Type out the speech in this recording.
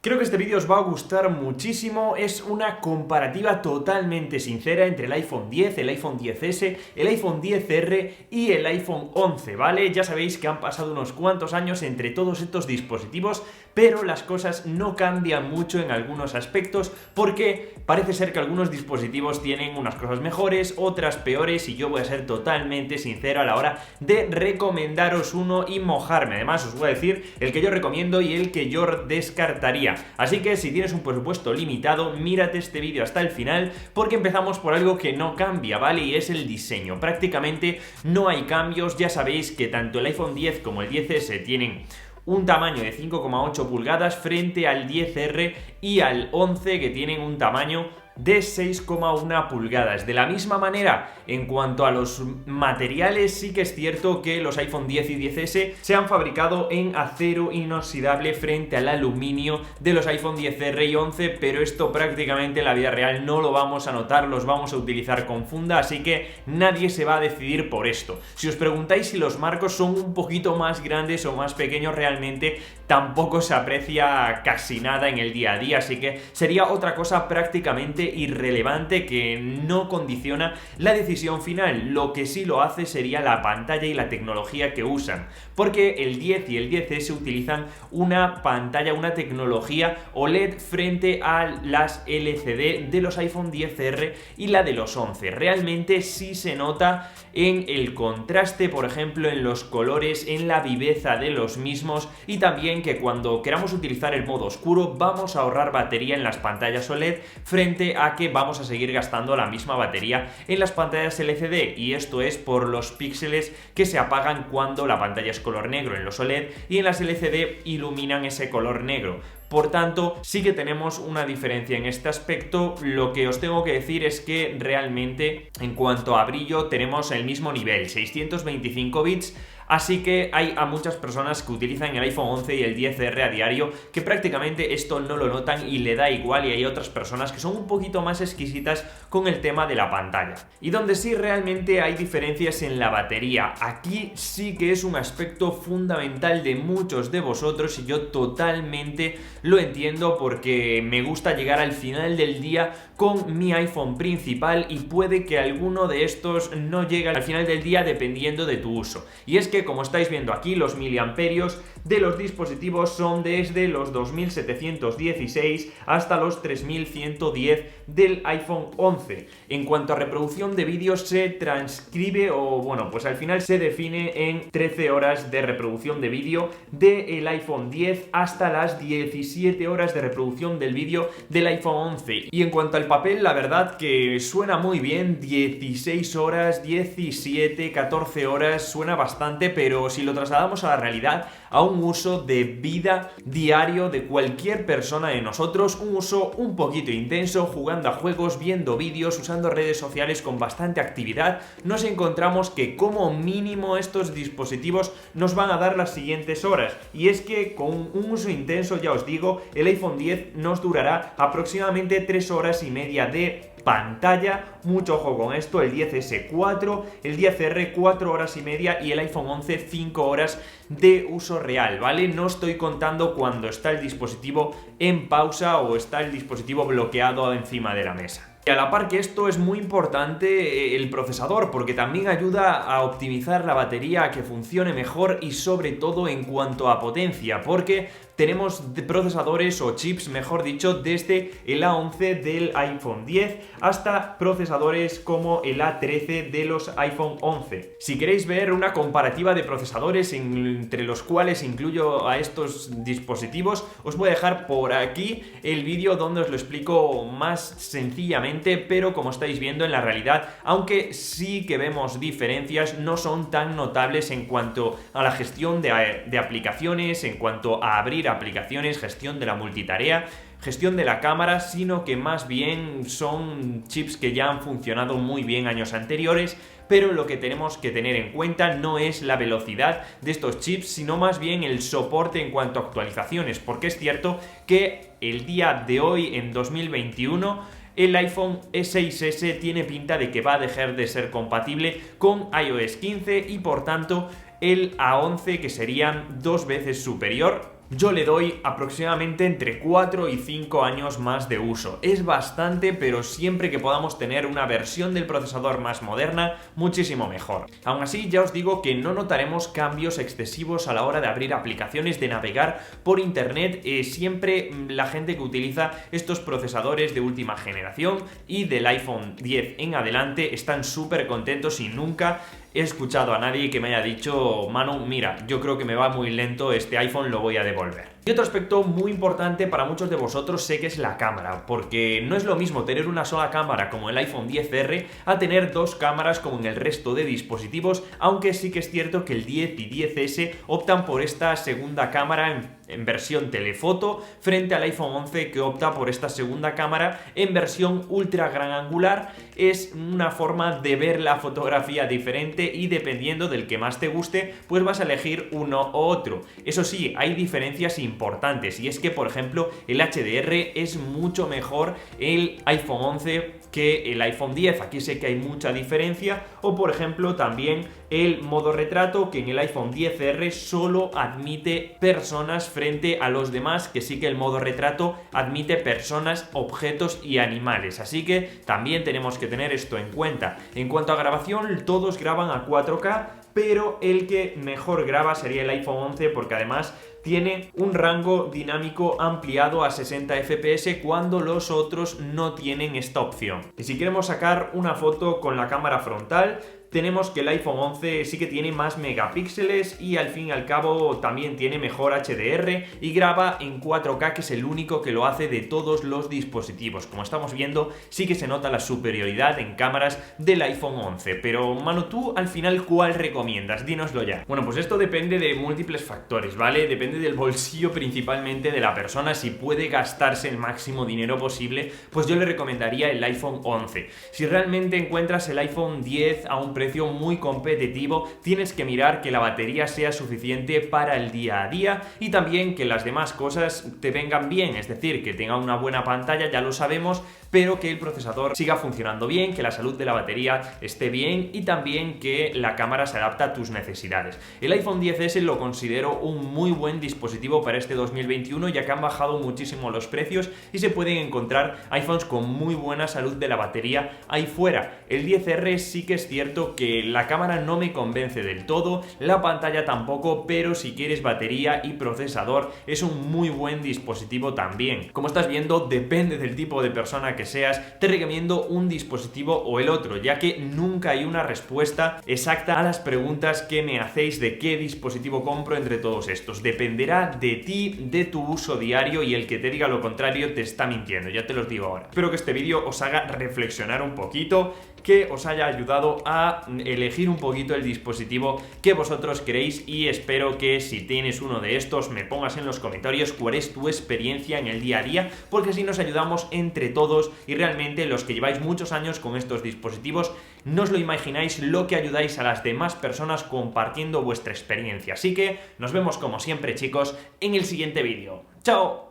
Creo que este vídeo os va a gustar muchísimo, es una comparativa totalmente sincera entre el iPhone X, el iPhone XS, el iPhone XR y el iPhone 11, ¿vale? Ya sabéis que han pasado unos cuantos años entre todos estos dispositivos, pero las cosas no cambian mucho en algunos aspectos porque parece ser que algunos dispositivos tienen unas cosas mejores, otras peores, y yo voy a ser totalmente sincero a la hora de recomendaros uno y mojarme. Además, os voy a decir el que yo recomiendo y el que yo descartaría. Así que si tienes un presupuesto limitado, mírate este vídeo hasta el final porque empezamos por algo que no cambia, ¿vale? Y es el diseño. Prácticamente no hay cambios. Ya sabéis que tanto el iPhone X como el XS tienen un tamaño de 5,8 pulgadas frente al XR y al 11 que tienen un tamaño de 6,1 pulgadas. De la misma manera, en cuanto a los materiales, sí que es cierto que los iPhone X y XS se han fabricado en acero inoxidable frente al aluminio de los iPhone XR y 11, pero esto prácticamente en la vida real no lo vamos a notar, los vamos a utilizar con funda, así que nadie se va a decidir por esto. Si os preguntáis si los marcos son un poquito más grandes o más pequeños, realmente tampoco se aprecia casi nada en el día a día, así que sería otra cosa prácticamente irrelevante que no condiciona la decisión final. Lo que sí lo hace sería la pantalla y la tecnología que usan, porque el 10 y el 10S utilizan una pantalla, una tecnología OLED frente a las LCD de los iPhone XR y la de los 11. Realmente sí se nota en el contraste, por ejemplo, en los colores, en la viveza de los mismos, y también que cuando queramos utilizar el modo oscuro vamos a ahorrar batería en las pantallas OLED frente a que vamos a seguir gastando la misma batería en las pantallas LCD, y esto es por los píxeles que se apagan cuando la pantalla es color negro en los OLED y en las LCD iluminan ese color negro. Por tanto, sí que tenemos una diferencia en este aspecto. Lo que os tengo que decir es que realmente en cuanto a brillo tenemos el mismo nivel, 625 bits. Así que hay a muchas personas que utilizan el iPhone 11 y el XR a diario que prácticamente esto no lo notan y le da igual, y hay otras personas que son un poquito más exquisitas con el tema de la pantalla. Y donde sí realmente hay diferencias en la batería, aquí sí que es un aspecto fundamental de muchos de vosotros y yo totalmente lo entiendo porque me gusta llegar al final del día con mi iPhone principal y puede que alguno de estos no llegue al final del día dependiendo de tu uso. Y es que, como estáis viendo aquí, los miliamperios de los dispositivos son desde los 2716 hasta los 3110 del iPhone 11. En cuanto a reproducción de vídeos, se transcribe, o bueno, pues al final se define en 13 horas de reproducción de vídeo del iPhone X hasta las 17 horas de reproducción del vídeo del iPhone 11. Y en cuanto al papel, la verdad que suena muy bien, 16 horas, 17, 14 horas, suena bastante, pero si lo trasladamos a la realidad, a un uso de vida diario de cualquier persona de nosotros, un uso un poquito intenso, jugando a juegos, viendo vídeos, usando redes sociales con bastante actividad, nos encontramos que como mínimo estos dispositivos nos van a dar las siguientes horas. Y es que con un uso intenso, ya os digo, el iPhone X nos durará aproximadamente 3 horas y media de pantalla. Mucho ojo con esto, el XS 4, el XR 4 horas y media y el iPhone 11 5 horas de uso real, ¿vale? No estoy contando cuando está el dispositivo en pausa o está el dispositivo bloqueado encima de la mesa. Y a la par que esto es muy importante el procesador, porque también ayuda a optimizar la batería, a que funcione mejor y sobre todo en cuanto a potencia, porque tenemos procesadores o chips, mejor dicho, desde el A11 del iPhone X hasta procesadores como el A13 de los iPhone 11. Si queréis ver una comparativa de procesadores entre los cuales incluyo a estos dispositivos, os voy a dejar por aquí el vídeo donde os lo explico más sencillamente, pero como estáis viendo en la realidad, aunque sí que vemos diferencias, no son tan notables en cuanto a la gestión de aplicaciones, en cuanto a abrir aplicaciones, gestión de la multitarea, gestión de la cámara, sino que más bien son chips que ya han funcionado muy bien años anteriores, pero lo que tenemos que tener en cuenta no es la velocidad de estos chips, sino más bien el soporte en cuanto a actualizaciones, porque es cierto que el día de hoy, en 2021, el iPhone 6S tiene pinta de que va a dejar de ser compatible con iOS 15 y por tanto el A11, que serían 2 veces superior, Yo le doy aproximadamente entre 4 y 5 años más de uso. Es bastante, pero siempre que podamos tener una versión del procesador más moderna, muchísimo mejor. Aún así, ya os digo que no notaremos cambios excesivos a la hora de abrir aplicaciones, de navegar por internet. Siempre la gente que utiliza estos procesadores de última generación y del iPhone 10 en adelante están súper contentos y nunca he escuchado a nadie que me haya dicho: Manu, mira, yo creo que me va muy lento este iPhone, lo voy a devolver. Y otro aspecto muy importante para muchos de vosotros sé que es la cámara, porque no es lo mismo tener una sola cámara como el iPhone XR a tener dos cámaras como en el resto de dispositivos, aunque sí que es cierto que el 10 y 10S optan por esta segunda cámara en versión telefoto, frente al iPhone 11 que opta por esta segunda cámara en versión ultra gran angular. Es una forma de ver la fotografía diferente y dependiendo del que más te guste, pues vas a elegir uno u otro. Eso sí, hay diferencias importantes, y es que, por ejemplo, el HDR es mucho mejor el iPhone 11 que el iPhone 10, aquí sé que hay mucha diferencia, o por ejemplo también el modo retrato, que en el iPhone XR solo admite personas frente a los demás, que sí que el modo retrato admite personas, objetos y animales, así que también tenemos que tener esto en cuenta. En cuanto a grabación, todos graban a 4K, pero el que mejor graba sería el iPhone 11, porque además tiene un rango dinámico ampliado a 60 FPS cuando los otros no tienen esta opción. Y si queremos sacar una foto con la cámara frontal, tenemos que el iPhone 11 sí que tiene más megapíxeles y al fin y al cabo también tiene mejor HDR y graba en 4K, que es el único que lo hace de todos los dispositivos. Como estamos viendo, sí que se nota la superioridad en cámaras del iPhone 11. Pero Manu, tú al final, ¿cuál recomiendas? Dínoslo ya. Bueno, pues esto depende de múltiples factores, ¿vale? Depende del bolsillo principalmente de la persona. Si puede gastarse el máximo dinero posible, pues yo le recomendaría el iPhone 11. Si realmente encuentras el iPhone 10 a un precio muy competitivo, tienes que mirar que la batería sea suficiente para el día a día y también que las demás cosas te vengan bien, es decir, que tenga una buena pantalla, ya lo sabemos, pero que el procesador siga funcionando bien, que la salud de la batería esté bien y también que la cámara se adapte a tus necesidades. El iPhone XS lo considero un muy buen dispositivo para este 2021, ya que han bajado muchísimo los precios y se pueden encontrar iPhones con muy buena salud de la batería ahí fuera. El 10R sí que es cierto que la cámara no me convence del todo, la pantalla tampoco, pero si quieres batería y procesador es un muy buen dispositivo también. Como estás viendo, depende del tipo de persona que seas, te recomiendo un dispositivo o el otro, ya que nunca hay una respuesta exacta a las preguntas que me hacéis de qué dispositivo compro entre todos estos. Dependerá de ti, de tu uso diario, y el que te diga lo contrario te está mintiendo, ya te los digo ahora. Espero que este vídeo os haga reflexionar un poquito, que os haya ayudado a elegir un poquito el dispositivo que vosotros queréis, y espero que si tienes uno de estos me pongas en los comentarios cuál es tu experiencia en el día a día, porque así nos ayudamos entre todos y realmente los que lleváis muchos años con estos dispositivos no os lo imagináis lo que ayudáis a las demás personas compartiendo vuestra experiencia. Así que nos vemos como siempre, chicos, en el siguiente vídeo. ¡Chao!